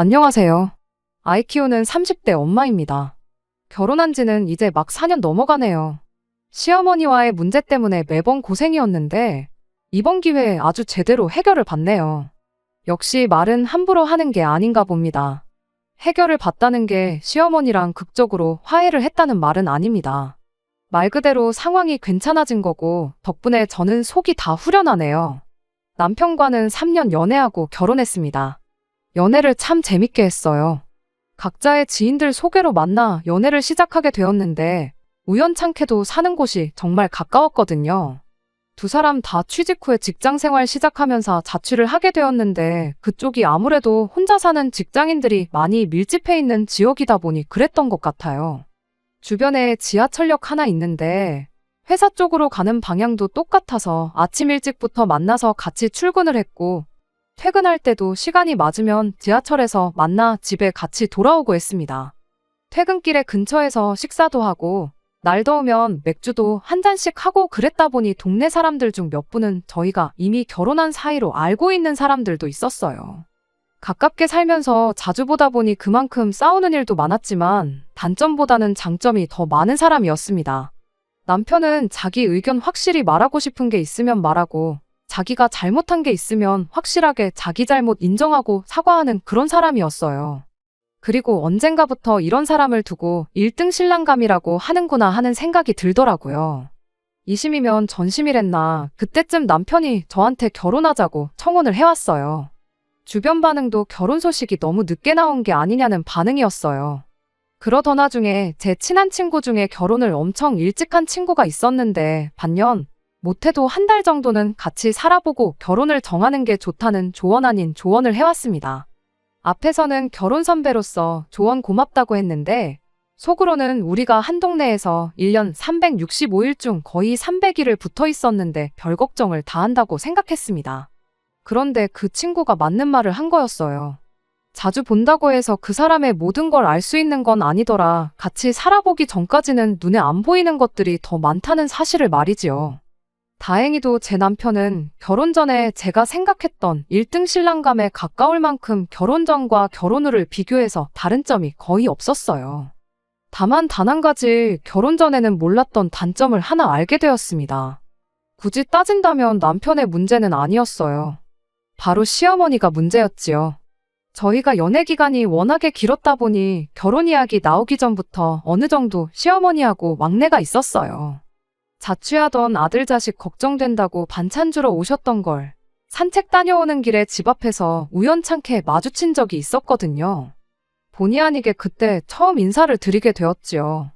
안녕하세요. 아이 키우는 30대 엄마입니다. 결혼한 지는 이제 막 4년 넘어가네요. 시어머니와의 문제 때문에 매번 고생이었는데 이번 기회에 아주 제대로 해결을 받네요. 역시 말은 함부로 하는 게 아닌가 봅니다. 해결을 받다는 게 시어머니랑 극적으로 화해를 했다는 말은 아닙니다. 말 그대로 상황이 괜찮아진 거고 덕분에 저는 속이 다 후련하네요. 남편과는 3년 연애하고 결혼했습니다. 연애를 참 재밌게 했어요. 각자의 지인들 소개로 만나 연애를 시작하게 되었는데 우연찮게도 사는 곳이 정말 가까웠거든요. 두 사람 다 취직 후에 직장 생활 시작하면서 자취를 하게 되었는데 그쪽이 아무래도 혼자 사는 직장인들이 많이 밀집해 있는 지역이다 보니 그랬던 것 같아요. 주변에 지하철역 하나 있는데 회사 쪽으로 가는 방향도 똑같아서 아침 일찍부터 만나서 같이 출근을 했고 퇴근할 때도 시간이 맞으면 지하철에서 만나 집에 같이 돌아오고 했습니다. 퇴근길에 근처에서 식사도 하고 날 더우면 맥주도 한 잔씩 하고 그랬다 보니 동네 사람들 중 몇 분은 저희가 이미 결혼한 사이로 알고 있는 사람들도 있었어요. 가깝게 살면서 자주 보다 보니 그만큼 싸우는 일도 많았지만 단점보다는 장점이 더 많은 사람이었습니다. 남편은 자기 의견 확실히 말하고 싶은 게 있으면 말하고 자기가 잘못한 게 있으면 확실하게 자기 잘못 인정하고 사과하는 그런 사람이었어요. 그리고 언젠가부터 이런 사람을 두고 1등 신랑감이라고 하는구나 하는 생각이 들더라고요. 이심이면 전심이랬나 그때쯤 남편이 저한테 결혼하자고 청혼을 해왔어요. 주변 반응도 결혼 소식이 너무 늦게 나온 게 아니냐는 반응이었어요. 그러던 와중에 제 친한 친구 중에 결혼을 엄청 일찍 한 친구가 있었는데 반년 못해도 한 달 정도는 같이 살아보고 결혼을 정하는 게 좋다는 조언 아닌 조언을 해왔습니다. 앞에서는 결혼 선배로서 조언 고맙다고 했는데 속으로는 우리가 한 동네에서 1년 365일 중 거의 300일을 붙어 있었는데 별 걱정을 다 한다고 생각했습니다. 그런데 그 친구가 맞는 말을 한 거였어요. 자주 본다고 해서 그 사람의 모든 걸 알 수 있는 건 아니더라. 같이 살아보기 전까지는 눈에 안 보이는 것들이 더 많다는 사실을 말이지요. 다행히도 제 남편은 결혼 전에 제가 생각했던 1등 신랑감에 가까울 만큼 결혼 전과 결혼 후를 비교해서 다른 점이 거의 없었어요. 다만 단 한 가지 결혼 전에는 몰랐던 단점을 하나 알게 되었습니다. 굳이 따진다면 남편의 문제는 아니었어요. 바로 시어머니가 문제였지요. 저희가 연애 기간이 워낙에 길었다 보니 결혼 이야기 나오기 전부터 어느 정도 시어머니하고 왕래가 있었어요. 자취하던 아들 자식 걱정된다고 반찬 주러 오셨던 걸 산책 다녀오는 길에 집 앞에서 우연찮게 마주친 적이 있었거든요. 본의 아니게 그때 처음 인사를 드리게 되었지요.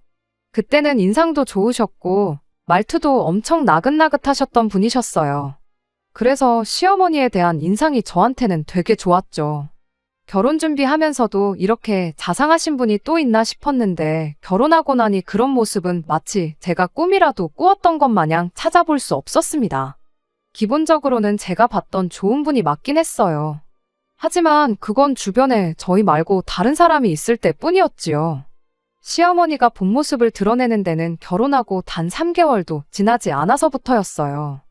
그때는 인상도 좋으셨고 말투도 엄청 나긋나긋하셨던 분이셨어요. 그래서 시어머니에 대한 인상이 저한테는 되게 좋았죠. 결혼 준비하면서도 이렇게 자상하신 분이 또 있나 싶었는데 결혼하고 나니 그런 모습은 마치 제가 꿈이라도 꾸었던 것 마냥 찾아볼 수 없었습니다. 기본적으로는 제가 봤던 좋은 분이 맞긴 했어요. 하지만 그건 주변에 저희 말고 다른 사람이 있을 때뿐이었지요. 시어머니가 본 모습을 드러내는 데는 결혼하고 단 3개월도 지나지 않아서부터였어요.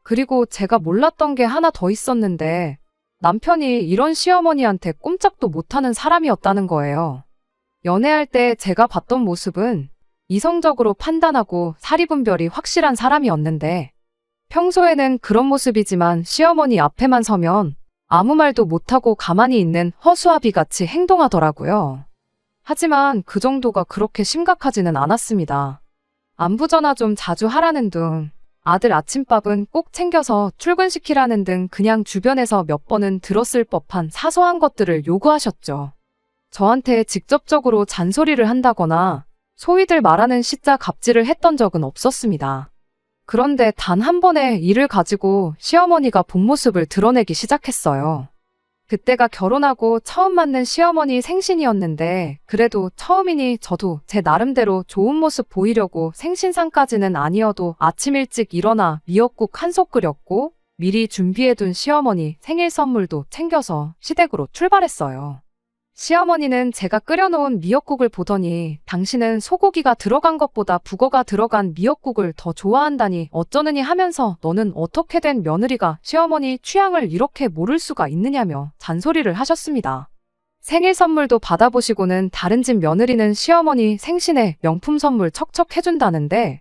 그리고 제가 몰랐던 게 하나 더 있었는데 남편이 이런 시어머니한테 꼼짝도 못하는 사람이었다는 거예요. 연애할 때 제가 봤던 모습은 이성적으로 판단하고 사리분별이 확실한 사람이었는데 평소에는 그런 모습이지만 시어머니 앞에만 서면 아무 말도 못하고 가만히 있는 허수아비같이 행동하더라고요. 하지만 그 정도가 그렇게 심각하지는 않았습니다. 안부 전화 좀 자주 하라는 둥, 아들 아침밥은 꼭 챙겨서 출근시키라는 등 그냥 주변에서 몇 번은 들었을 법한 사소한 것들을 요구하셨죠. 저한테 직접적으로 잔소리를 한다거나 소위들 말하는 시자 갑질을 했던 적은 없었습니다. 그런데 단 한 번의 일을 가지고 시어머니가 본 모습을 드러내기 시작했어요. 그때가 결혼하고 처음 맞는 시어머니 생신이었는데 그래도 처음이니 저도 제 나름대로 좋은 모습 보이려고 생신상까지는 아니어도 아침 일찍 일어나 미역국 한 솥 끓였고 미리 준비해둔 시어머니 생일 선물도 챙겨서 시댁으로 출발했어요. 시어머니는 제가 끓여놓은 미역국을 보더니 당신은 소고기가 들어간 것보다 북어가 들어간 미역국을 더 좋아한다니 어쩌느니 하면서 너는 어떻게 된 며느리가 시어머니 취향을 이렇게 모를 수가 있느냐며 잔소리를 하셨습니다. 생일 선물도 받아보시고는 다른 집 며느리는 시어머니 생신에 명품 선물 척척 해준다는데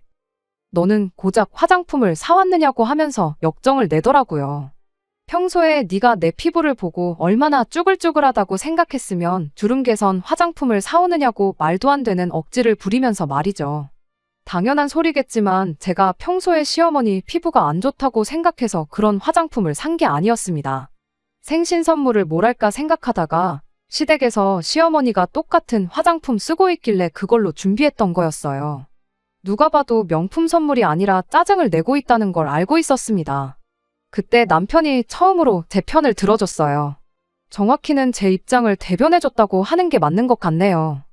너는 고작 화장품을 사왔느냐고 하면서 역정을 내더라고요. 평소에 네가 내 피부를 보고 얼마나 쭈글쭈글하다고 생각했으면 주름 개선 화장품을 사오느냐고 말도 안 되는 억지를 부리면서 말이죠. 당연한 소리겠지만 제가 평소에 시어머니 피부가 안 좋다고 생각해서 그런 화장품을 산 게 아니었습니다. 생신 선물을 뭘할까 생각하다가 시댁에서 시어머니가 똑같은 화장품 쓰고 있길래 그걸로 준비했던 거였어요. 누가 봐도 명품 선물이 아니라 짜증을 내고 있다는 걸 알고 있었습니다. 그때 남편이 처음으로 제 편을 들어줬어요. 정확히는 제 입장을 대변해줬다고 하는 게 맞는 것 같네요.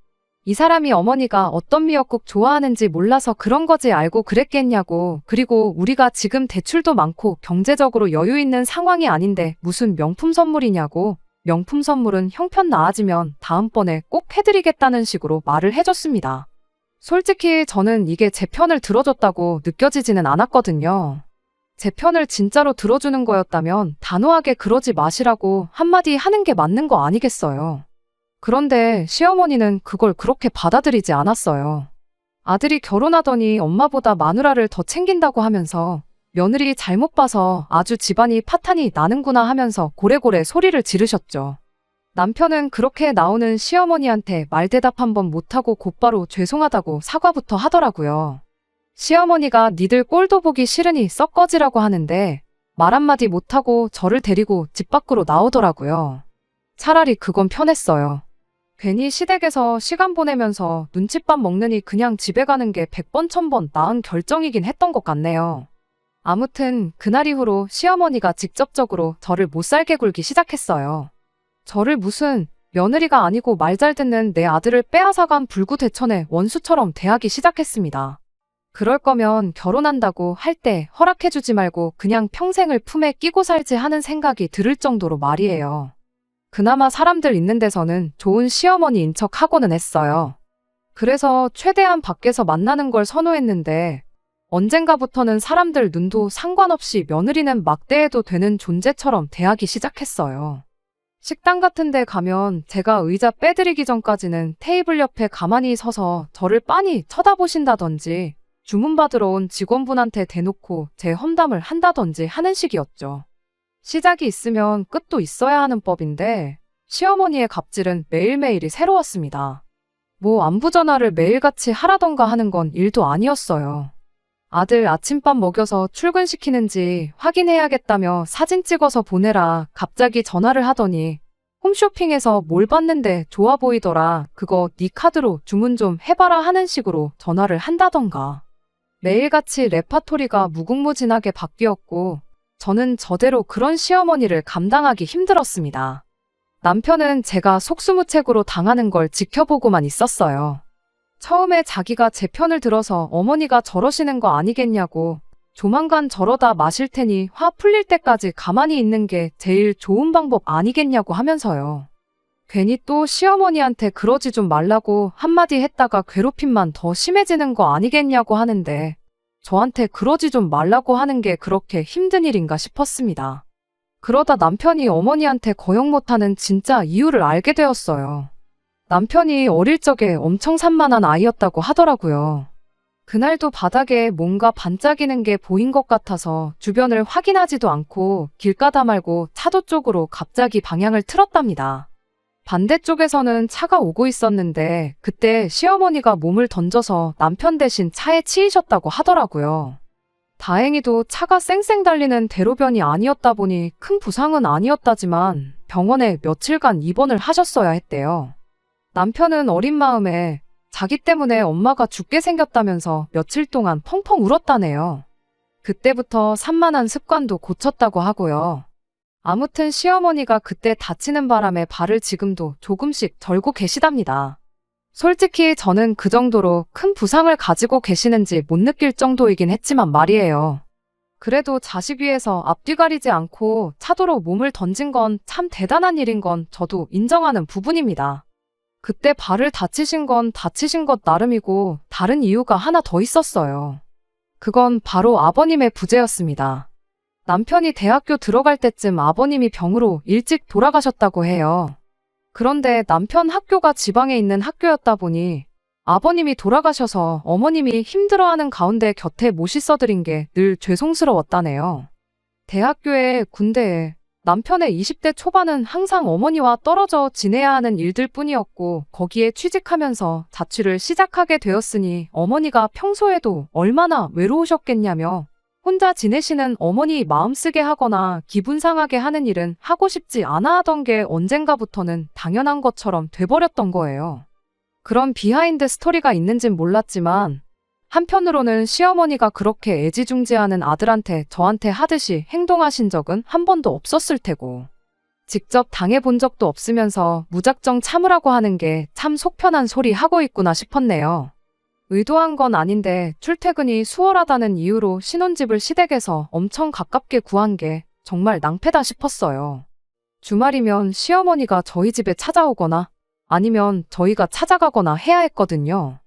이 사람이 어머니가 어떤 미역국 좋아하는지 몰라서 그런 거지 알고 그랬겠냐고. 그리고 우리가 지금 대출도 많고 경제적으로 여유 있는 상황이 아닌데 무슨 명품 선물이냐고. 명품 선물은 형편 나아지면 다음번에 꼭 해드리겠다는 식으로 말을 해줬습니다. 솔직히 저는 이게 제 편을 들어줬다고 느껴지지는 않았거든요. 제 편을 진짜로 들어주는 거였다면 단호하게 그러지 마시라고 한마디 하는 게 맞는 거 아니겠어요. 그런데 시어머니는 그걸 그렇게 받아들이지 않았어요. 아들이 결혼하더니 엄마보다 마누라를 더 챙긴다고 하면서 며느리 잘못 봐서 아주 집안이 파탄이 나는구나 하면서 고래고래 소리를 지르셨죠. 남편은 그렇게 나오는 시어머니한테 말대답 한번 못하고 곧바로 죄송하다고 사과부터 하더라고요. 시어머니가 니들 꼴도 보기 싫으니 썩 꺼지라고 하는데 말 한마디 못하고 저를 데리고 집 밖으로 나오더라고요. 차라리 그건 편했어요. 괜히 시댁에서 시간 보내면서 눈칫밥 먹느니 그냥 집에 가는 게 100번 1000번 나은 결정이긴 했던 것 같네요. 아무튼 그날 이후로 시어머니가 직접적으로 저를 못살게 굴기 시작했어요. 저를 무슨 며느리가 아니고 말 잘 듣는 내 아들을 빼앗아간 불구대천의 원수처럼 대하기 시작했습니다. 그럴 거면 결혼한다고 할 때 허락해주지 말고 그냥 평생을 품에 끼고 살지 하는 생각이 들을 정도로 말이에요. 그나마 사람들 있는 데서는 좋은 시어머니인 척 하고는 했어요. 그래서 최대한 밖에서 만나는 걸 선호했는데 언젠가부터는 사람들 눈도 상관없이 며느리는 막대해도 되는 존재처럼 대하기 시작했어요. 식당 같은 데 가면 제가 의자 빼드리기 전까지는 테이블 옆에 가만히 서서 저를 빤히 쳐다보신다든지 주문 받으러 온 직원분한테 대놓고 제 험담을 한다든지 하는 식이었죠. 시작이 있으면 끝도 있어야 하는 법인데 시어머니의 갑질은 매일매일이 새로웠습니다. 뭐 안부 전화를 매일같이 하라던가 하는 건 일도 아니었어요. 아들 아침밥 먹여서 출근시키는지 확인해야겠다며 사진 찍어서 보내라 갑자기 전화를 하더니 홈쇼핑에서 뭘 봤는데 좋아 보이더라 그거 네 카드로 주문 좀 해봐라 하는 식으로 전화를 한다던가. 매일같이 레파토리가 무궁무진하게 바뀌었고 저는 저대로 그런 시어머니를 감당하기 힘들었습니다. 남편은 제가 속수무책으로 당하는 걸 지켜보고만 있었어요. 처음에 자기가 제 편을 들어서 어머니가 저러시는 거 아니겠냐고 조만간 저러다 마실 테니 화 풀릴 때까지 가만히 있는 게 제일 좋은 방법 아니겠냐고 하면서요. 괜히 또 시어머니한테 그러지 좀 말라고 한마디 했다가 괴롭힘만 더 심해지는 거 아니겠냐고 하는데 저한테 그러지 좀 말라고 하는 게 그렇게 힘든 일인가 싶었습니다. 그러다 남편이 어머니한테 거역 못하는 진짜 이유를 알게 되었어요. 남편이 어릴 적에 엄청 산만한 아이였다고 하더라고요. 그날도 바닥에 뭔가 반짝이는 게 보인 것 같아서 주변을 확인하지도 않고 길 가다 말고 차도 쪽으로 갑자기 방향을 틀었답니다. 반대쪽에서는 차가 오고 있었는데 그때 시어머니가 몸을 던져서 남편 대신 차에 치이셨다고 하더라고요. 다행히도 차가 쌩쌩 달리는 대로변이 아니었다 보니 큰 부상은 아니었다지만 병원에 며칠간 입원을 하셨어야 했대요. 남편은 어린 마음에 자기 때문에 엄마가 죽게 생겼다면서 며칠 동안 펑펑 울었다네요. 그때부터 산만한 습관도 고쳤다고 하고요. 아무튼 시어머니가 그때 다치는 바람에 발을 지금도 조금씩 절고 계시답니다. 솔직히 저는 그 정도로 큰 부상을 가지고 계시는지 못 느낄 정도이긴 했지만 말이에요. 그래도 자식 위해서 앞뒤 가리지 않고 차도로 몸을 던진 건 참 대단한 일인 건 저도 인정하는 부분입니다. 그때 발을 다치신 건 다치신 것 나름이고 다른 이유가 하나 더 있었어요. 그건 바로 아버님의 부재였습니다. 남편이 대학교 들어갈 때쯤 아버님이 병으로 일찍 돌아가셨다고 해요. 그런데 남편 학교가 지방에 있는 학교였다 보니 아버님이 돌아가셔서 어머님이 힘들어하는 가운데 곁에 못 있어드린 게 늘 죄송스러웠다네요. 대학교에, 군대에, 남편의 20대 초반은 항상 어머니와 떨어져 지내야 하는 일들 뿐이었고 거기에 취직하면서 자취를 시작하게 되었으니 어머니가 평소에도 얼마나 외로우셨겠냐며 혼자 지내시는 어머니 마음 쓰게 하거나 기분 상하게 하는 일은 하고 싶지 않아 하던 게 언젠가부터는 당연한 것처럼 돼버렸던 거예요. 그런 비하인드 스토리가 있는진 몰랐지만 한편으로는 시어머니가 그렇게 애지중지하는 아들한테 저한테 하듯이 행동하신 적은 한 번도 없었을 테고 직접 당해본 적도 없으면서 무작정 참으라고 하는 게 참 속편한 소리 하고 있구나 싶었네요. 의도한 건 아닌데 출퇴근이 수월하다는 이유로 신혼집을 시댁에서 엄청 가깝게 구한 게 정말 낭패다 싶었어요. 주말이면 시어머니가 저희 집에 찾아오거나 아니면 저희가 찾아가거나 해야 했거든요.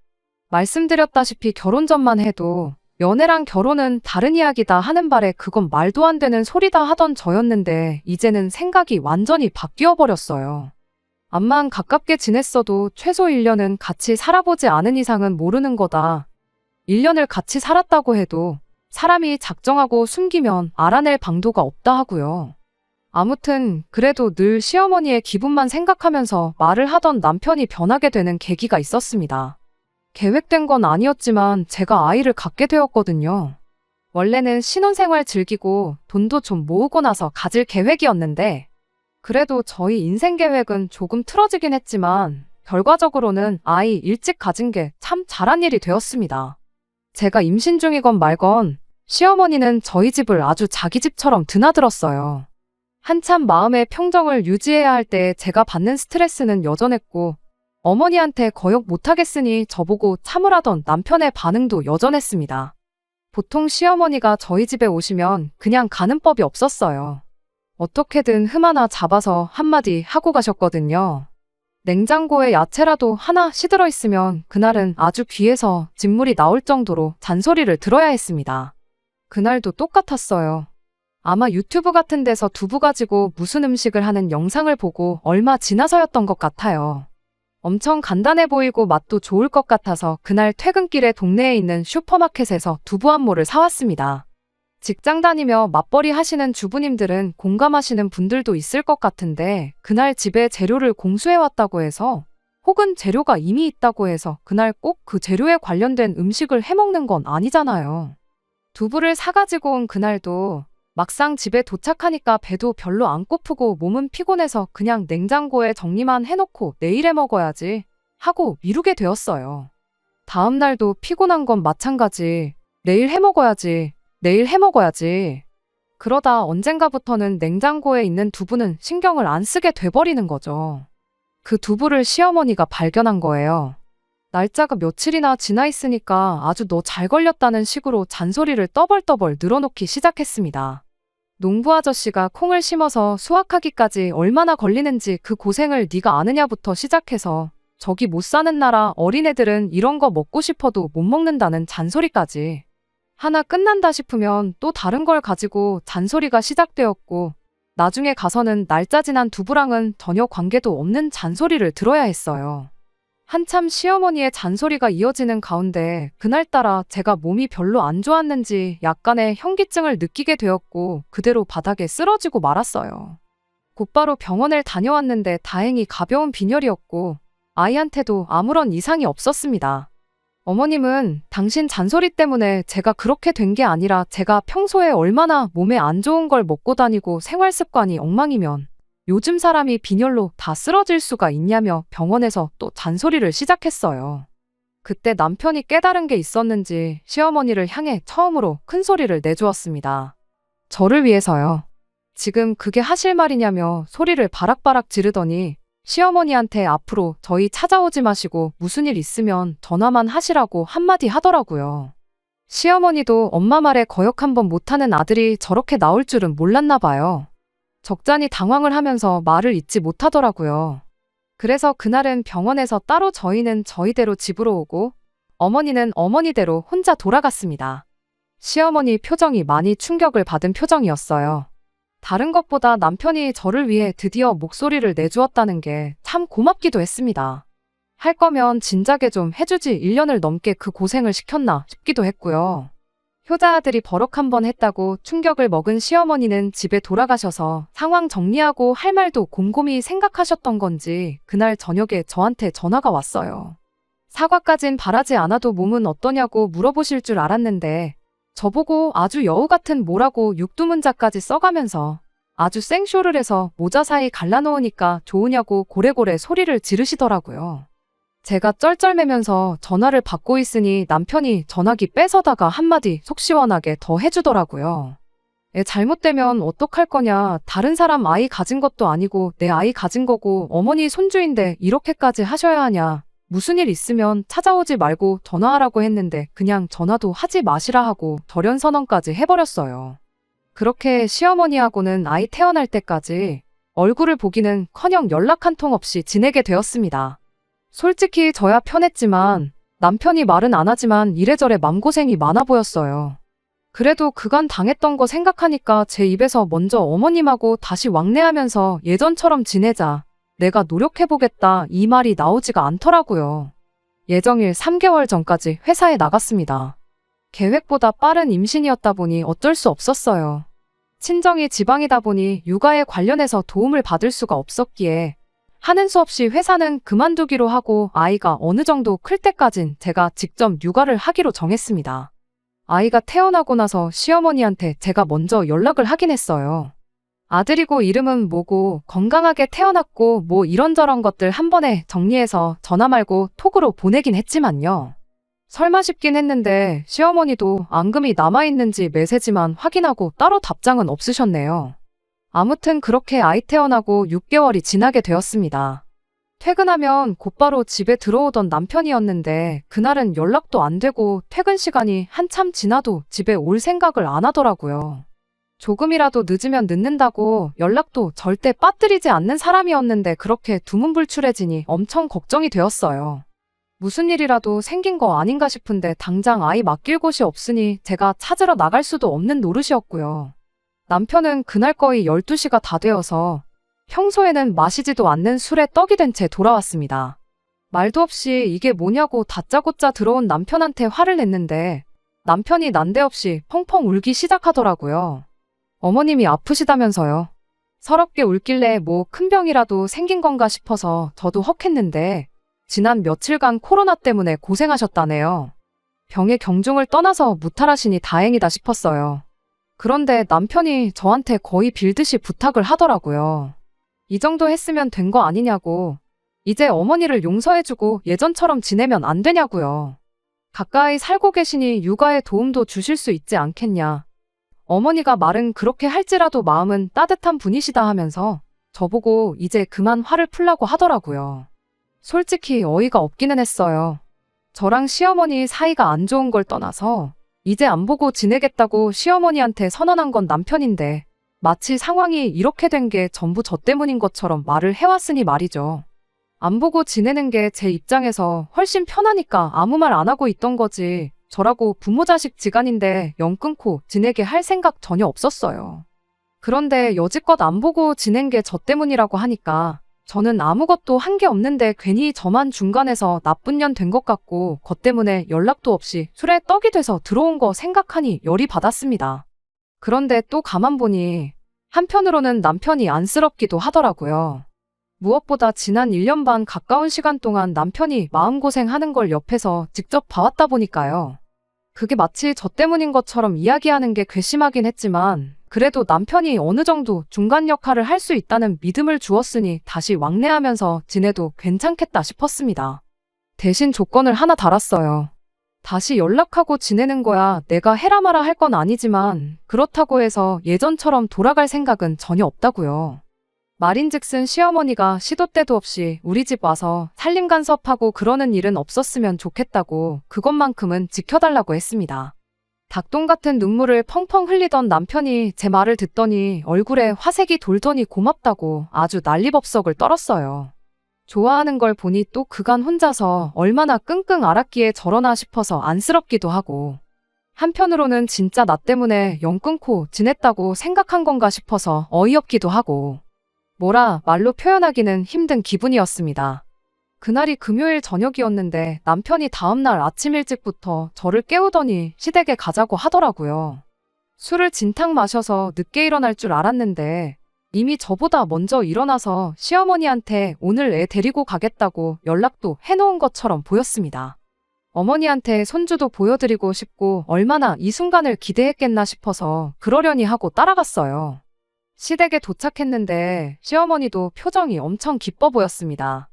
말씀드렸다시피 결혼 전만 해도 연애랑 결혼은 다른 이야기다 하는 말에 그건 말도 안 되는 소리다 하던 저였는데 이제는 생각이 완전히 바뀌어 버렸어요. 암만 가깝게 지냈어도 최소 1년은 같이 살아보지 않은 이상은 모르는 거다. 1년을 같이 살았다고 해도 사람이 작정하고 숨기면 알아낼 방도가 없다 하고요. 아무튼 그래도 늘 시어머니의 기분만 생각하면서 말을 하던 남편이 변하게 되는 계기가 있었습니다. 계획된 건 아니었지만 제가 아이를 갖게 되었거든요. 원래는 신혼생활 즐기고 돈도 좀 모으고 나서 가질 계획이었는데 그래도 저희 인생 계획은 조금 틀어지긴 했지만 결과적으로는 아이 일찍 가진 게 참 잘한 일이 되었습니다. 제가 임신 중이건 말건 시어머니는 저희 집을 아주 자기 집처럼 드나들었어요. 한참 마음의 평정을 유지해야 할 때 제가 받는 스트레스는 여전했고 어머니한테 거역 못하겠으니 저보고 참으라던 남편의 반응도 여전했습니다. 보통 시어머니가 저희 집에 오시면 그냥 가는 법이 없었어요. 어떻게든 흠 하나 잡아서 한마디 하고 가셨거든요. 냉장고에 야채라도 하나 시들어 있으면 그날은 아주 귀해서 진물이 나올 정도로 잔소리를 들어야 했습니다. 그날도 똑같았어요. 아마 유튜브 같은 데서 두부 가지고 무슨 음식을 하는 영상을 보고 얼마 지나서였던 것 같아요. 엄청 간단해 보이고 맛도 좋을 것 같아서 그날 퇴근길에 동네에 있는 슈퍼마켓에서 두부 한 모를 사왔습니다. 직장 다니며 맞벌이 하시는 주부님들은 공감하시는 분들도 있을 것 같은데 그날 집에 재료를 공수해왔다고 해서 혹은 재료가 이미 있다고 해서 그날 꼭 그 재료에 관련된 음식을 해먹는 건 아니잖아요. 두부를 사가지고 온 그날도 막상 집에 도착하니까 배도 별로 안 고프고 몸은 피곤해서 그냥 냉장고에 정리만 해놓고 내일 해 먹어야지 하고 미루게 되었어요. 다음 날도 피곤한 건 마찬가지. 내일 해 먹어야지. 내일 해 먹어야지. 그러다 언젠가부터는 냉장고에 있는 두부는 신경을 안 쓰게 돼버리는 거죠. 그 두부를 시어머니가 발견한 거예요. 날짜가 며칠이나 지나 있으니까 아주 너 잘 걸렸다는 식으로 잔소리를 떠벌떠벌 늘어놓기 시작했습니다. 농부 아저씨가 콩을 심어서 수확하기까지 얼마나 걸리는지 그 고생을 네가 아느냐부터 시작해서 저기 못 사는 나라 어린애들은 이런 거 먹고 싶어도 못 먹는다는 잔소리까지. 하나 끝난다 싶으면 또 다른 걸 가지고 잔소리가 시작되었고 나중에 가서는 날짜 지난 두부랑은 전혀 관계도 없는 잔소리를 들어야 했어요. 한참 시어머니의 잔소리가 이어지는 가운데 그날따라 제가 몸이 별로 안 좋았는지 약간의 현기증을 느끼게 되었고 그대로 바닥에 쓰러지고 말았어요. 곧바로 병원을 다녀왔는데 다행히 가벼운 빈혈이었고 아이한테도 아무런 이상이 없었습니다. 어머님은 당신 잔소리 때문에 제가 그렇게 된 게 아니라 제가 평소에 얼마나 몸에 안 좋은 걸 먹고 다니고 생활 습관이 엉망이면 요즘 사람이 빈혈로 다 쓰러질 수가 있냐며 병원에서 또 잔소리를 시작했어요. 그때 남편이 깨달은 게 있었는지 시어머니를 향해 처음으로 큰 소리를 내주었습니다. 저를 위해서요. 지금 그게 하실 말이냐며 소리를 바락바락 지르더니 시어머니한테 앞으로 저희 찾아오지 마시고 무슨 일 있으면 전화만 하시라고 한마디 하더라고요. 시어머니도 엄마 말에 거역 한번 못하는 아들이 저렇게 나올 줄은 몰랐나 봐요. 적잖이 당황을 하면서 말을 잇지 못하더라고요. 그래서 그날은 병원에서 따로 저희는 저희대로 집으로 오고 어머니는 어머니대로 혼자 돌아갔습니다. 시어머니 표정이 많이 충격을 받은 표정이었어요. 다른 것보다 남편이 저를 위해 드디어 목소리를 내주었다는 게 참 고맙기도 했습니다. 할 거면 진작에 좀 해주지 1년을 넘게 그 고생을 시켰나 싶기도 했고요. 효자 아들이 버럭 한번 했다고 충격을 먹은 시어머니는 집에 돌아가셔서 상황 정리하고 할 말도 곰곰이 생각하셨던 건지 그날 저녁에 저한테 전화가 왔어요. 사과까진 바라지 않아도 몸은 어떠냐고 물어보실 줄 알았는데 저보고 아주 여우 같은 뭐라고 육두문자까지 써가면서 아주 생쇼를 해서 모자 사이 갈라놓으니까 좋으냐고 고래고래 소리를 지르시더라고요. 제가 쩔쩔매면서 전화를 받고 있으니 남편이 전화기 뺏어다가 한마디 속 시원하게 더 해주더라고요. 애 잘못되면 어떡할 거냐, 다른 사람 아이 가진 것도 아니고 내 아이 가진 거고 어머니 손주인데 이렇게까지 하셔야 하냐, 무슨 일 있으면 찾아오지 말고 전화하라고 했는데 그냥 전화도 하지 마시라 하고 절연선언까지 해버렸어요. 그렇게 시어머니하고는 아이 태어날 때까지 얼굴을 보기는커녕 연락 한 통 없이 지내게 되었습니다. 솔직히 저야 편했지만 남편이 말은 안 하지만 이래저래 맘고생이 많아 보였어요. 그래도 그간 당했던 거 생각하니까 제 입에서 먼저 어머님하고 다시 왕래하면서 예전처럼 지내자, 내가 노력해보겠다 이 말이 나오지가 않더라고요. 예정일 3개월 전까지 회사에 나갔습니다. 계획보다 빠른 임신이었다 보니 어쩔 수 없었어요. 친정이 지방이다 보니 육아에 관련해서 도움을 받을 수가 없었기에 하는 수 없이 회사는 그만두기로 하고 아이가 어느 정도 클 때까진 제가 직접 육아를 하기로 정했습니다. 아이가 태어나고 나서 시어머니한테 제가 먼저 연락을 하긴 했어요. 아들이고 이름은 뭐고 건강하게 태어났고 뭐 이런저런 것들 한 번에 정리해서 전화 말고 톡으로 보내긴 했지만요. 설마 싶긴 했는데 시어머니도 앙금이 남아있는지 메시지만 확인하고 따로 답장은 없으셨네요. 아무튼 그렇게 아이 태어나고 6개월이 지나게 되었습니다. 퇴근하면 곧바로 집에 들어오던 남편이었는데 그날은 연락도 안 되고 퇴근 시간이 한참 지나도 집에 올 생각을 안 하더라고요. 조금이라도 늦으면 늦는다고 연락도 절대 빠뜨리지 않는 사람이었는데 그렇게 두문불출해지니 엄청 걱정이 되었어요. 무슨 일이라도 생긴 거 아닌가 싶은데 당장 아이 맡길 곳이 없으니 제가 찾으러 나갈 수도 없는 노릇이었고요. 남편은 그날 거의 12시가 다 되어서 평소에는 마시지도 않는 술에 떡이 된 채 돌아왔습니다. 말도 없이 이게 뭐냐고 다짜고짜 들어온 남편한테 화를 냈는데 남편이 난데없이 펑펑 울기 시작하더라고요. 어머님이 아프시다면서요. 서럽게 울길래 뭐 큰 병이라도 생긴 건가 싶어서 저도 헉했는데 지난 며칠간 코로나 때문에 고생하셨다네요. 병의 경중을 떠나서 무탈하시니 다행이다 싶었어요. 그런데 남편이 저한테 거의 빌듯이 부탁을 하더라고요. 이 정도 했으면 된 거 아니냐고. 이제 어머니를 용서해주고 예전처럼 지내면 안 되냐고요. 가까이 살고 계시니 육아에 도움도 주실 수 있지 않겠냐. 어머니가 말은 그렇게 할지라도 마음은 따뜻한 분이시다 하면서 저보고 이제 그만 화를 풀라고 하더라고요. 솔직히 어이가 없기는 했어요. 저랑 시어머니 사이가 안 좋은 걸 떠나서 이제 안 보고 지내겠다고 시어머니한테 선언한 건 남편인데 마치 상황이 이렇게 된 게 전부 저 때문인 것처럼 말을 해왔으니 말이죠. 안 보고 지내는 게 제 입장에서 훨씬 편하니까 아무 말 안 하고 있던 거지. 저라고 부모 자식 지간인데 영 끊고 지내게 할 생각 전혀 없었어요. 그런데 여지껏 안 보고 지낸 게 저 때문이라고 하니까 저는 아무것도 한 게 없는데 괜히 저만 중간에서 나쁜 년 된 것 같고 것 때문에 연락도 없이 술에 떡이 돼서 들어온 거 생각하니 열이 받았습니다. 그런데 또 가만 보니 한편으로는 남편이 안쓰럽기도 하더라고요. 무엇보다 지난 1년 반 가까운 시간 동안 남편이 마음고생하는 걸 옆에서 직접 봐왔다 보니까요. 그게 마치 저 때문인 것처럼 이야기하는 게 괘씸하긴 했지만 그래도 남편이 어느 정도 중간 역할을 할 수 있다는 믿음을 주었으니 다시 왕래하면서 지내도 괜찮겠다 싶었습니다. 대신 조건을 하나 달았어요. 다시 연락하고 지내는 거야 내가 해라 마라 할 건 아니지만 그렇다고 해서 예전처럼 돌아갈 생각은 전혀 없다고요. 말인즉슨 시어머니가 시도 때도 없이 우리 집 와서 살림 간섭하고 그러는 일은 없었으면 좋겠다고 그것만큼은 지켜달라고 했습니다. 닭똥 같은 눈물을 펑펑 흘리던 남편이 제 말을 듣더니 얼굴에 화색이 돌더니 고맙다고 아주 난리법석을 떨었어요. 좋아하는 걸 보니 또 그간 혼자서 얼마나 끙끙 앓았기에 저러나 싶어서 안쓰럽기도 하고 한편으로는 진짜 나 때문에 연 끊고 지냈다고 생각한 건가 싶어서 어이없기도 하고 뭐라 말로 표현하기는 힘든 기분이었습니다. 그날이 금요일 저녁이었는데 남편이 다음날 아침 일찍부터 저를 깨우더니 시댁에 가자고 하더라고요. 술을 진탕 마셔서 늦게 일어날 줄 알았는데 이미 저보다 먼저 일어나서 시어머니한테 오늘 애 데리고 가겠다고 연락도 해놓은 것처럼 보였습니다. 어머니한테 손주도 보여드리고 싶고 얼마나 이 순간을 기대했겠나 싶어서 그러려니 하고 따라갔어요. 시댁에 도착했는데 시어머니도 표정이 엄청 기뻐 보였습니다.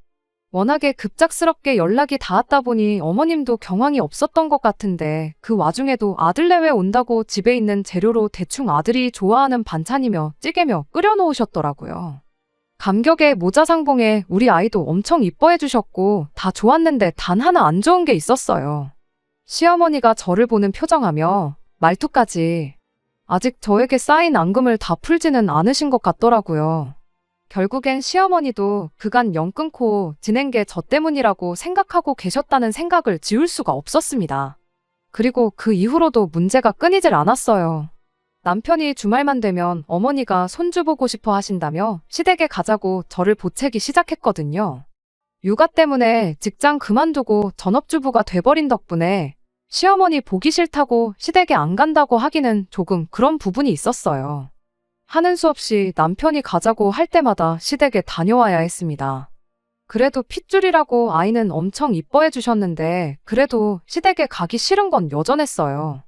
워낙에 급작스럽게 연락이 닿았다 보니 어머님도 경황이 없었던 것 같은데 그 와중에도 아들 내외 온다고 집에 있는 재료로 대충 아들이 좋아하는 반찬이며 찌개며 끓여놓으셨더라고요. 감격에 모자상봉에 우리 아이도 엄청 이뻐해 주셨고 다 좋았는데 단 하나 안 좋은 게 있었어요. 시어머니가 저를 보는 표정하며 말투까지 아직 저에게 쌓인 앙금을 다 풀지는 않으신 것 같더라고요. 결국엔 시어머니도 그간 연 끊고 지낸 게 저 때문이라고 생각하고 계셨다는 생각을 지울 수가 없었습니다. 그리고 그 이후로도 문제가 끊이질 않았어요. 남편이 주말만 되면 어머니가 손주 보고 싶어 하신다며 시댁에 가자고 저를 보채기 시작했거든요. 육아 때문에 직장 그만두고 전업주부가 돼버린 덕분에 시어머니 보기 싫다고 시댁에 안 간다고 하기는 조금 그런 부분이 있었어요. 하는 수 없이 남편이 가자고 할 때마다 시댁에 다녀와야 했습니다. 그래도 핏줄이라고 아이는 엄청 이뻐해 주셨는데 그래도 시댁에 가기 싫은 건 여전했어요.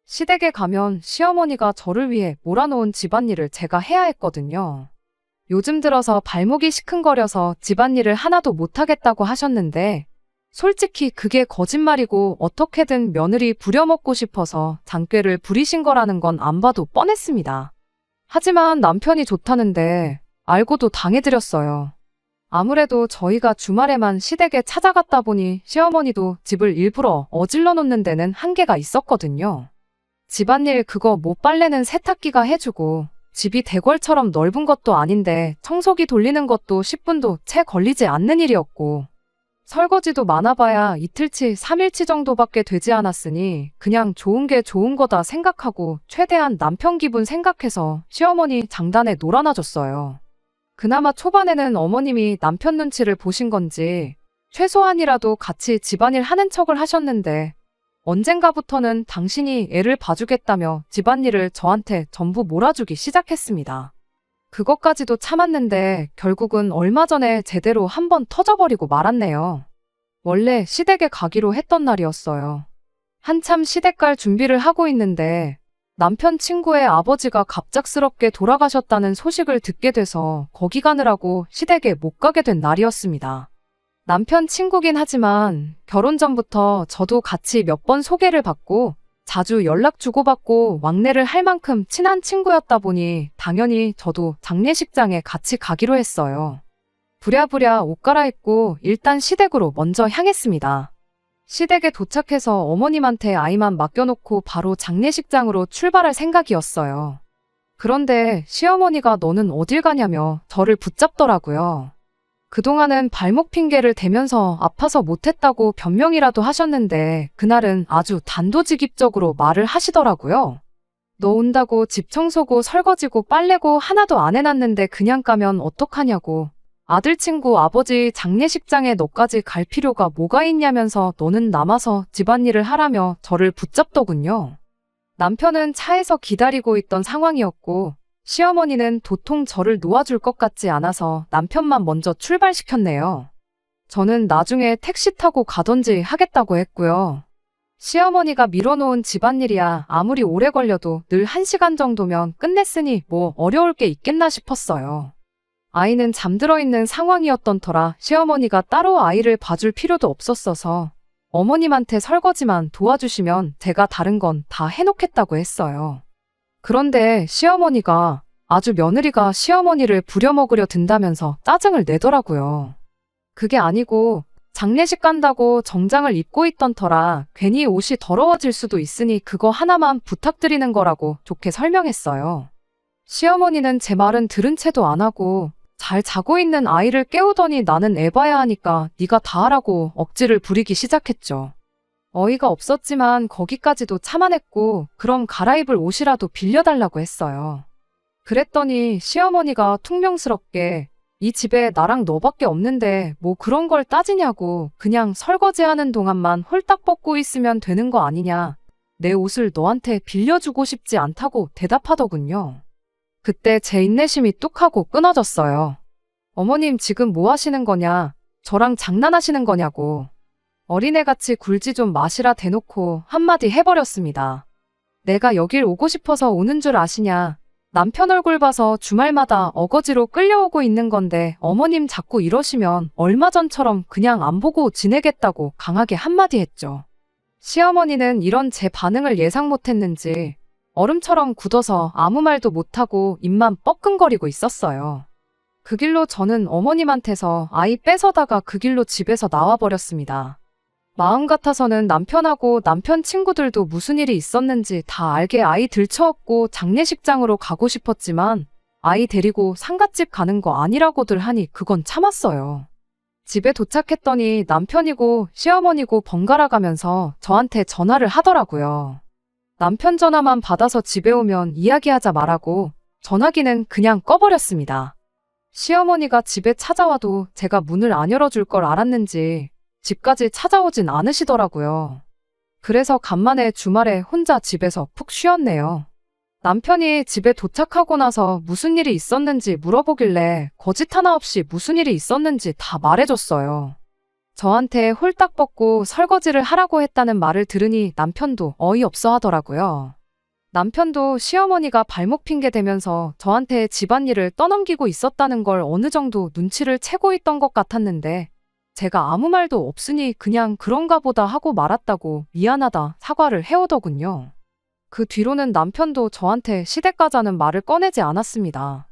시댁에 가면 시어머니가 저를 위해 몰아놓은 집안일을 제가 해야 했거든요. 요즘 들어서 발목이 시큰거려서 집안일을 하나도 못하겠다고 하셨는데 솔직히 그게 거짓말이고 어떻게든 며느리 부려먹고 싶어서 장꾀를 부리신 거라는 건 안 봐도 뻔했습니다. 하지만 남편이 좋다는데 알고도 당해드렸어요. 아무래도 저희가 주말에만 시댁에 찾아갔다 보니 시어머니도 집을 일부러 어질러 놓는 데는 한계가 있었거든요. 집안일 그거 못 빨래는 세탁기가 해주고 집이 대궐처럼 넓은 것도 아닌데 청소기 돌리는 것도 10분도 채 걸리지 않는 일이었고 설거지도 많아봐야 이틀치 3일치 정도밖에 되지 않았으니 그냥 좋은 게 좋은 거다 생각하고 최대한 남편 기분 생각해서 시어머니 장단에 놀아놔줬어요. 그나마 초반에는 어머님이 남편 눈치를 보신 건지 최소한이라도 같이 집안일 하는 척을 하셨는데 언젠가부터는 당신이 애를 봐주겠다며 집안일을 저한테 전부 몰아주기 시작했습니다. 그것까지도 참았는데 결국은 얼마 전에 제대로 한번 터져버리고 말았네요. 원래 시댁에 가기로 했던 날이었어요. 한참 시댁 갈 준비를 하고 있는데 남편 친구의 아버지가 갑작스럽게 돌아가셨다는 소식을 듣게 돼서 거기 가느라고 시댁에 못 가게 된 날이었습니다. 남편 친구긴 하지만 결혼 전부터 저도 같이 몇 번 소개를 받고 자주 연락 주고받고 왕래를 할 만큼 친한 친구였다 보니 당연히 저도 장례식장에 같이 가기로 했어요. 부랴부랴 옷 갈아입고 일단 시댁으로 먼저 향했습니다. 시댁에 도착해서 어머님한테 아이만 맡겨놓고 바로 장례식장으로 출발할 생각이었어요. 그런데 시어머니가 너는 어딜 가냐며 저를 붙잡더라고요. 그동안은 발목 핑계를 대면서 아파서 못했다고 변명이라도 하셨는데 그날은 아주 단도직입적으로 말을 하시더라고요. 너 온다고 집 청소고 설거지고 빨래고 하나도 안 해놨는데 그냥 가면 어떡하냐고. 아들 친구 아버지 장례식장에 너까지 갈 필요가 뭐가 있냐면서 너는 남아서 집안일을 하라며 저를 붙잡더군요. 남편은 차에서 기다리고 있던 상황이었고 시어머니는 도통 저를 놓아줄 것 같지 않아서 남편만 먼저 출발시켰네요. 저는 나중에 택시 타고 가던지 하겠다고 했고요. 시어머니가 밀어놓은 집안일이야 아무리 오래 걸려도 늘 1시간 정도면 끝냈으니 뭐 어려울 게 있겠나 싶었어요. 아이는 잠들어 있는 상황이었던 터라 시어머니가 따로 아이를 봐줄 필요도 없었어서 어머님한테 설거지만 도와주시면 제가 다른 건 다 해놓겠다고 했어요. 그런데 시어머니가 아주 며느리가 시어머니를 부려먹으려 든다면서 짜증을 내더라고요. 그게 아니고 장례식 간다고 정장을 입고 있던 터라 괜히 옷이 더러워질 수도 있으니 그거 하나만 부탁드리는 거라고 좋게 설명했어요. 시어머니는 제 말은 들은 채도 안 하고 잘 자고 있는 아이를 깨우더니 나는 애 봐야 하니까 네가 다 하라고 억지를 부리기 시작했죠. 어이가 없었지만 거기까지도 참아냈고 그럼 갈아입을 옷이라도 빌려달라고 했어요. 그랬더니 시어머니가 퉁명스럽게 이 집에 나랑 너밖에 없는데 뭐 그런 걸 따지냐고 그냥 설거지하는 동안만 홀딱 벗고 있으면 되는 거 아니냐. 내 옷을 너한테 빌려주고 싶지 않다고 대답하더군요. 그때 제 인내심이 뚝 하고 끊어졌어요. 어머님 지금 뭐 하시는 거냐? 저랑 장난하시는 거냐고. 어린애같이 굴지 좀 마시라 대놓고 한마디 해버렸습니다. 내가 여길 오고 싶어서 오는 줄 아시냐? 남편 얼굴 봐서 주말마다 어거지로 끌려오고 있는 건데 어머님 자꾸 이러시면 얼마 전처럼 그냥 안 보고 지내겠다고 강하게 한마디 했죠. 시어머니는 이런 제 반응을 예상 못했는지 얼음처럼 굳어서 아무 말도 못하고 입만 뻐끔거리고 있었어요. 그 길로 저는 어머님한테서 아이 뺏어다가 그 길로 집에서 나와버렸습니다. 마음 같아서는 남편하고 남편 친구들도 무슨 일이 있었는지 다 알게 아이 들쳐업고 장례식장으로 가고 싶었지만 아이 데리고 상갓집 가는 거 아니라고들 하니 그건 참았어요. 집에 도착했더니 남편이고 시어머니고 번갈아 가면서 저한테 전화를 하더라고요. 남편 전화만 받아서 집에 오면 이야기하자 말하고 전화기는 그냥 꺼버렸습니다. 시어머니가 집에 찾아와도 제가 문을 안 열어줄 걸 알았는지 집까지 찾아오진 않으시더라고요. 그래서 간만에 주말에 혼자 집에서 푹 쉬었네요. 남편이 집에 도착하고 나서 무슨 일이 있었는지 물어보길래 거짓 하나 없이 무슨 일이 있었는지 다 말해줬어요. 저한테 홀딱 벗고 설거지를 하라고 했다는 말을 들으니 남편도 어이없어 하더라고요. 남편도 시어머니가 발목 핑계 대면서 저한테 집안일을 떠넘기고 있었다는 걸 어느 정도 눈치를 채고 있던 것 같았는데 제가 아무 말도 없으니 그냥 그런가 보다 하고 말았다고 미안하다 사과를 해오더군요. 그 뒤로는 남편도 저한테 시댁 가자는 말을 꺼내지 않았습니다.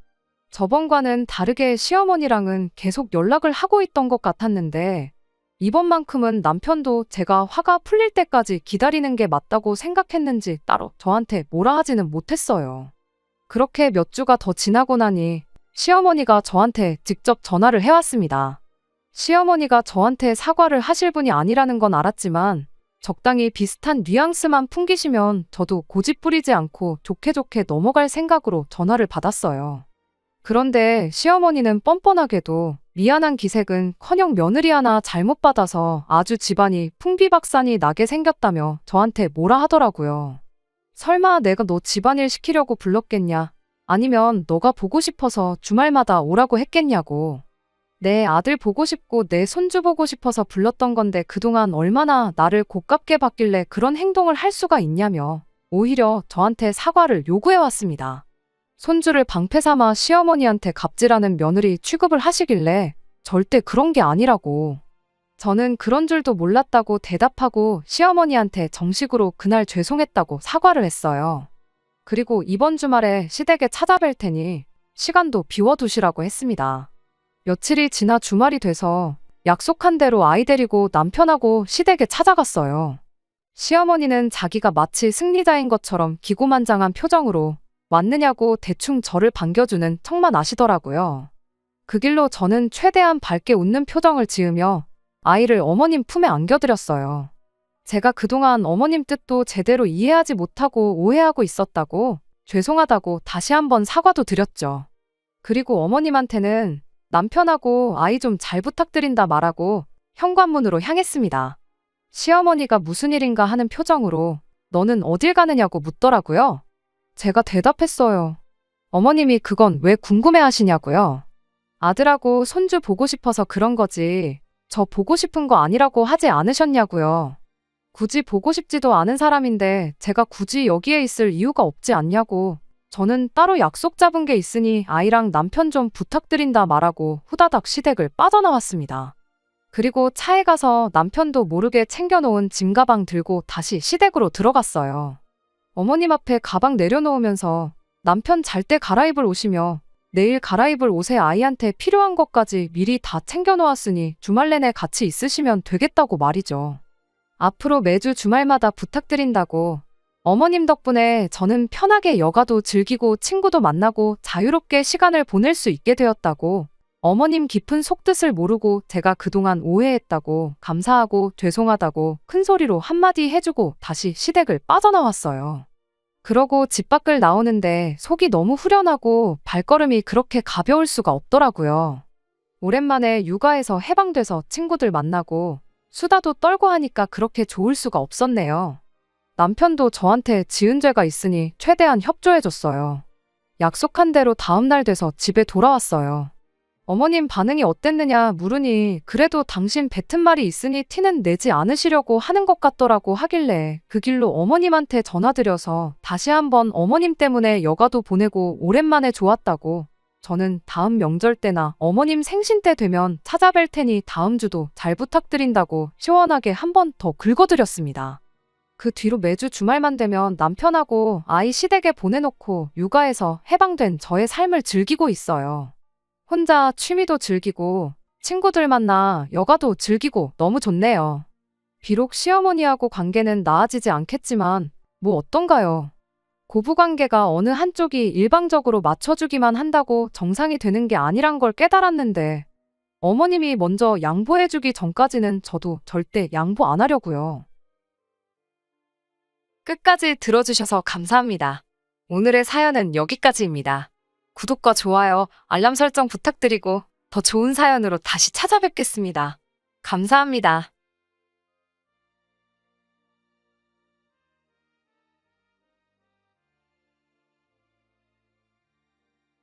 저번과는 다르게 시어머니랑은 계속 연락을 하고 있던 것 같았는데 이번만큼은 남편도 제가 화가 풀릴 때까지 기다리는 게 맞다고 생각했는지 따로 저한테 뭐라 하지는 못했어요. 그렇게 몇 주가 더 지나고 나니 시어머니가 저한테 직접 전화를 해왔습니다. 시어머니가 저한테 사과를 하실 분이 아니라는 건 알았지만 적당히 비슷한 뉘앙스만 풍기시면 저도 고집 부리지 않고 좋게 좋게 넘어갈 생각으로 전화를 받았어요. 그런데 시어머니는 뻔뻔하게도 미안한 기색은커녕 며느리 하나 잘못 받아서 아주 집안이 풍비박산이 나게 생겼다며 저한테 뭐라 하더라고요. 설마 내가 너 집안일 시키려고 불렀겠냐? 아니면 너가 보고 싶어서 주말마다 오라고 했겠냐고. 내 아들 보고 싶고 내 손주 보고 싶어서 불렀던 건데 그동안 얼마나 나를 고깝게 봤길래 그런 행동을 할 수가 있냐며 오히려 저한테 사과를 요구해왔습니다. 손주를 방패 삼아 시어머니한테 갑질하는 며느리 취급을 하시길래 절대 그런 게 아니라고. 저는 그런 줄도 몰랐다고 대답하고 시어머니한테 정식으로 그날 죄송했다고 사과를 했어요. 그리고 이번 주말에 시댁에 찾아뵐 테니 시간도 비워두시라고 했습니다. 며칠이 지나 주말이 돼서 약속한 대로 아이 데리고 남편하고 시댁에 찾아갔어요. 시어머니는 자기가 마치 승리자인 것처럼 기고만장한 표정으로 왔느냐고 대충 저를 반겨주는 척만 아시더라고요. 그 길로 저는 최대한 밝게 웃는 표정을 지으며 아이를 어머님 품에 안겨드렸어요. 제가 그동안 어머님 뜻도 제대로 이해하지 못하고 오해하고 있었다고 죄송하다고 다시 한번 사과도 드렸죠. 그리고 어머님한테는 남편하고 아이 좀 잘 부탁드린다 말하고 현관문으로 향했습니다. 시어머니가 무슨 일인가 하는 표정으로 너는 어딜 가느냐고 묻더라고요. 제가 대답했어요. 어머님이 그건 왜 궁금해 하시냐고요. 아들하고 손주 보고 싶어서 그런 거지. 저 보고 싶은 거 아니라고 하지 않으셨냐고요. 굳이 보고 싶지도 않은 사람인데 제가 굳이 여기에 있을 이유가 없지 않냐고. 저는 따로 약속 잡은 게 있으니 아이랑 남편 좀 부탁드린다 말하고 후다닥 시댁을 빠져나왔습니다. 그리고 차에 가서 남편도 모르게 챙겨놓은 짐가방 들고 다시 시댁으로 들어갔어요. 어머님 앞에 가방 내려놓으면서 남편 잘 때 갈아입을 옷이며 내일 갈아입을 옷에 아이한테 필요한 것까지 미리 다 챙겨놓았으니 주말 내내 같이 있으시면 되겠다고 말이죠. 앞으로 매주 주말마다 부탁드린다고 어머님 덕분에 저는 편하게 여가도 즐기고 친구도 만나고 자유롭게 시간을 보낼 수 있게 되었다고 어머님 깊은 속뜻을 모르고 제가 그동안 오해했다고, 감사하고 죄송하다고 큰 소리로 한마디 해주고 다시 시댁을 빠져나왔어요. 그러고 집 밖을 나오는데 속이 너무 후련하고 발걸음이 그렇게 가벼울 수가 없더라고요. 오랜만에 육아에서 해방돼서 친구들 만나고 수다도 떨고 하니까 그렇게 좋을 수가 없었네요. 남편도 저한테 지은 죄가 있으니 최대한 협조해줬어요. 약속한 대로 다음날 돼서 집에 돌아왔어요. 어머님 반응이 어땠느냐 물으니 그래도 당신 뱉은 말이 있으니 티는 내지 않으시려고 하는 것 같더라고 하길래 그 길로 어머님한테 전화드려서 다시 한번 어머님 때문에 여가도 보내고 오랜만에 좋았다고, 저는 다음 명절 때나 어머님 생신 때 되면 찾아뵐 테니 다음 주도 잘 부탁드린다고 시원하게 한 번 더 긁어드렸습니다. 그 뒤로 매주 주말만 되면 남편하고 아이 시댁에 보내놓고 육아에서 해방된 저의 삶을 즐기고 있어요. 혼자 취미도 즐기고 친구들 만나 여가도 즐기고 너무 좋네요. 비록 시어머니하고 관계는 나아지지 않겠지만 뭐 어떤가요? 고부관계가 어느 한쪽이 일방적으로 맞춰주기만 한다고 정상이 되는 게 아니란 걸 깨달았는데 어머님이 먼저 양보해주기 전까지는 저도 절대 양보 안 하려고요. 끝까지 들어주셔서 감사합니다. 오늘의 사연은 여기까지입니다. 구독과 좋아요, 알람 설정 부탁드리고 더 좋은 사연으로 다시 찾아뵙겠습니다. 감사합니다.